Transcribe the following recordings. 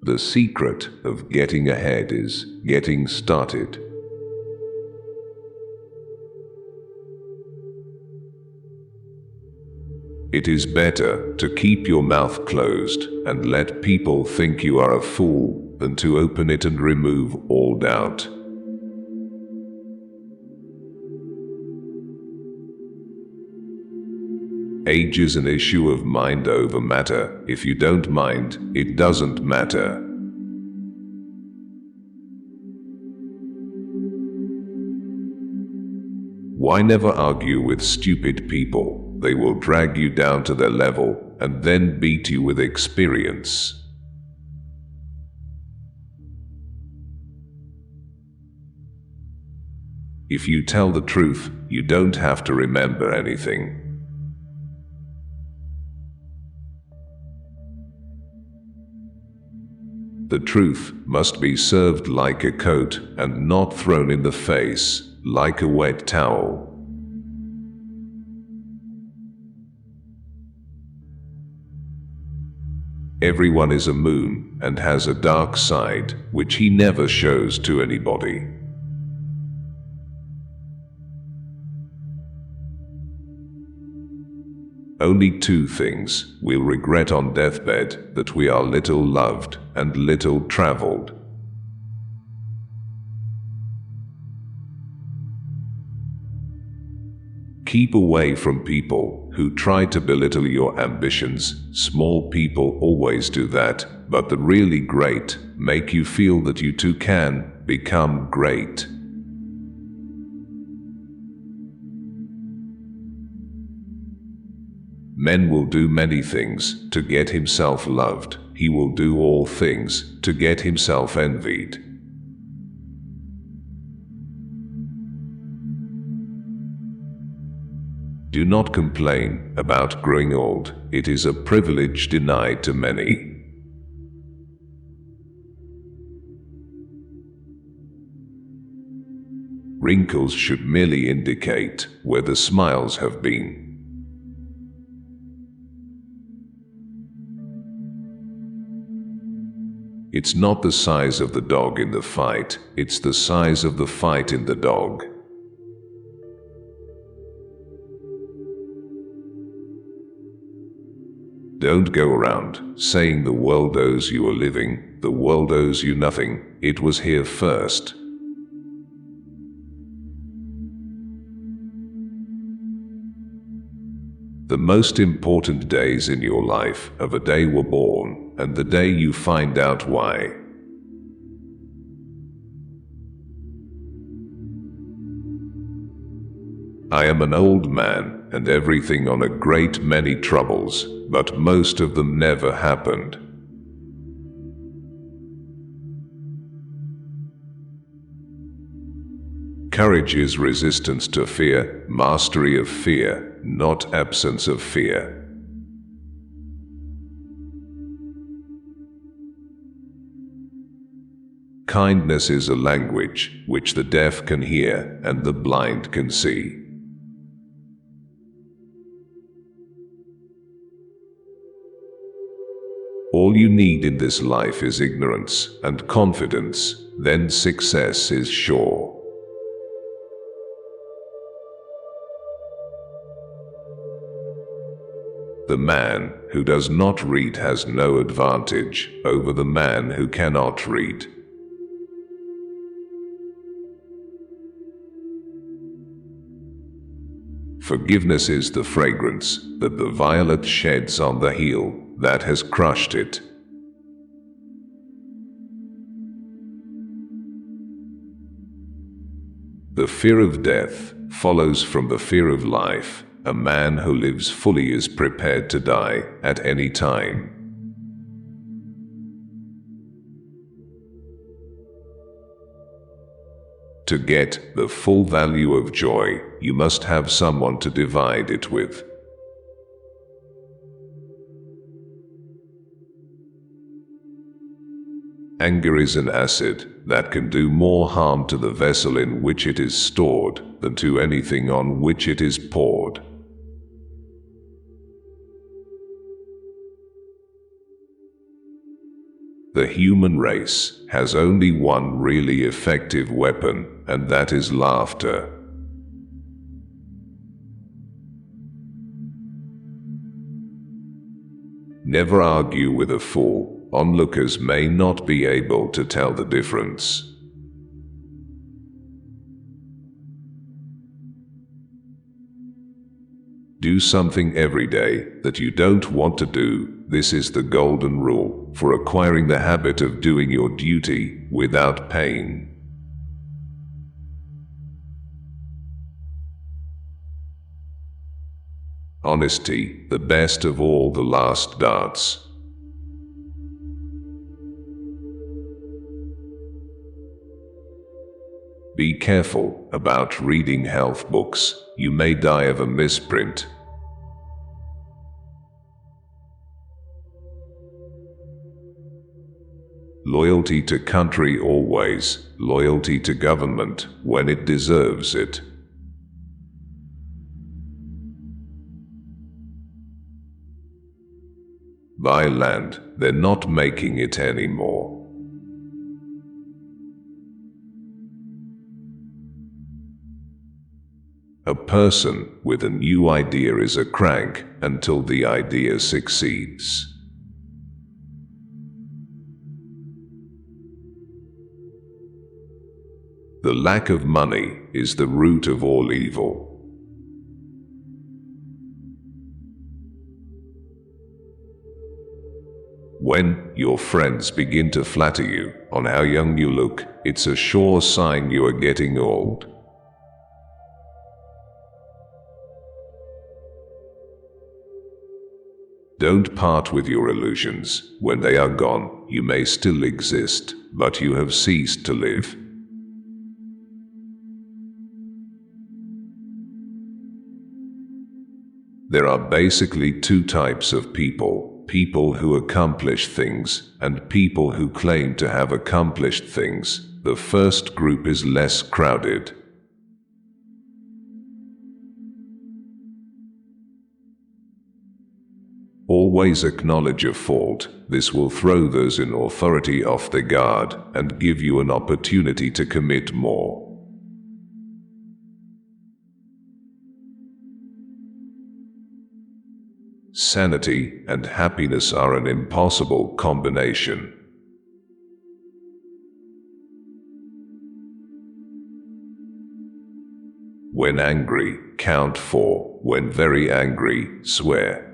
The secret of getting ahead is getting started. It is better to keep your mouth closed and let people think you are a fool than to open it and remove all doubt. Age is an issue of mind over matter. If you don't mind, it doesn't matter. Why never argue with stupid people? They will drag you down to their level and then beat you with experience. If you tell the truth, you don't have to remember anything. The truth must be served like a coat and not thrown in the face like a wet towel. Everyone is a moon and has a dark side, which he never shows to anybody. Only two things we'll regret on deathbed: that we are little loved and little traveled. Keep away from people who try to belittle your ambitions. Small people always do that, but the really great make you feel that you too can become great. Men will do many things to get himself loved. He will do all things to get himself envied. Do not complain about growing old. It is a privilege denied to many. Wrinkles should merely indicate where the smiles have been. It's not the size of the dog in the fight, it's the size of the fight in the dog. Don't go around saying the world owes you a living. The world owes you nothing. It was here first. The most important days in your life are the day we're born and the day you find out why. I am an old man and everything on a great many troubles, but most of them never happened. Courage is resistance to fear, mastery of fear, not absence of fear. Kindness is a language which the deaf can hear and the blind can see. All you need in this life is ignorance and confidence, then success is sure. The man who does not read has no advantage over the man who cannot read. Forgiveness is the fragrance that the violet sheds on the heel that has crushed it. The fear of death follows from the fear of life. A man who lives fully is prepared to die at any time. To get the full value of joy, you must have someone to divide it with. Anger is an acid that can do more harm to the vessel in which it is stored than to anything on which it is poured. The human race has only one really effective weapon, and that is laughter. Never argue with a fool. Onlookers may not be able to tell the difference. Do something every day that you don't want to do. This is the golden rule for acquiring the habit of doing your duty without pain. Honesty, the best of all the last darts. Be careful about reading health books. You may die of a misprint. Loyalty to country always, loyalty to government when it deserves it. Buy land, they're not making it anymore. A person with a new idea is a crank until the idea succeeds. The lack of money is the root of all evil. When your friends begin to flatter you on how young you look, it's a sure sign you are getting old. Don't part with your illusions. When they are gone, you may still exist, but you have ceased to live. There are basically two types of people. People who accomplish things, and people who claim to have accomplished things. The first group is less crowded. Always acknowledge a fault. This will throw those in authority off their guard and give you an opportunity to commit more. Sanity and happiness are an impossible combination. When angry, count 4. When very angry, swear.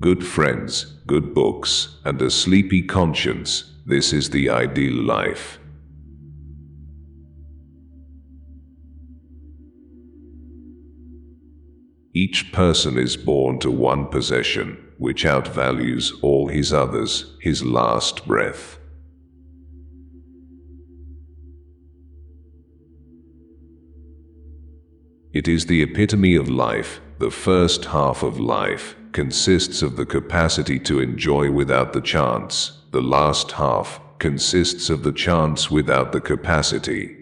Good friends, good books, and a sleepy conscience. This is the ideal life. Each person is born to one possession, which outvalues all his others, his last breath. It is the epitome of life. The first half of life consists of the capacity to enjoy without the chance. The last half consists of the chance without the capacity.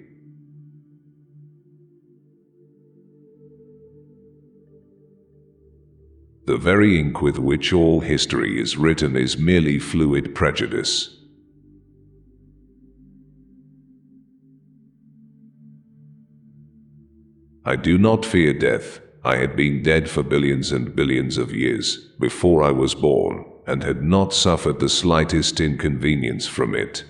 The very ink with which all history is written is merely fluid prejudice. I do not fear death. I had been dead for billions and billions of years before I was born, and had not suffered the slightest inconvenience from it.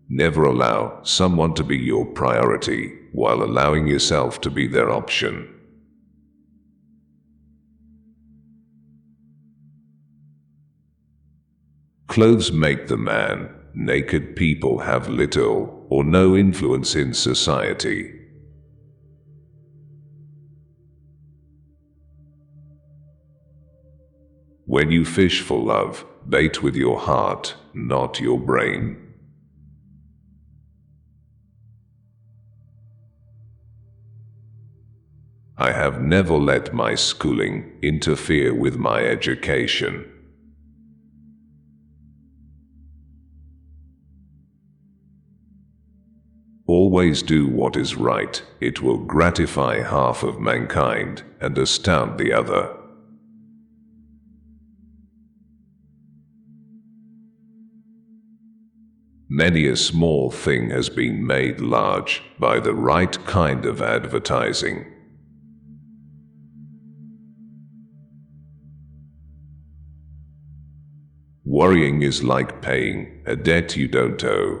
Never allow someone to be your priority while allowing yourself to be their option. Clothes make the man. Naked people have little or no influence in society. When you fish for love, bait with your heart, not your brain. I have never let my schooling interfere with my education. Always always do what is right, it will gratify half of mankind and astound the other. Many a small thing has been made large by the right kind of advertising. Worrying is like paying a debt you don't owe.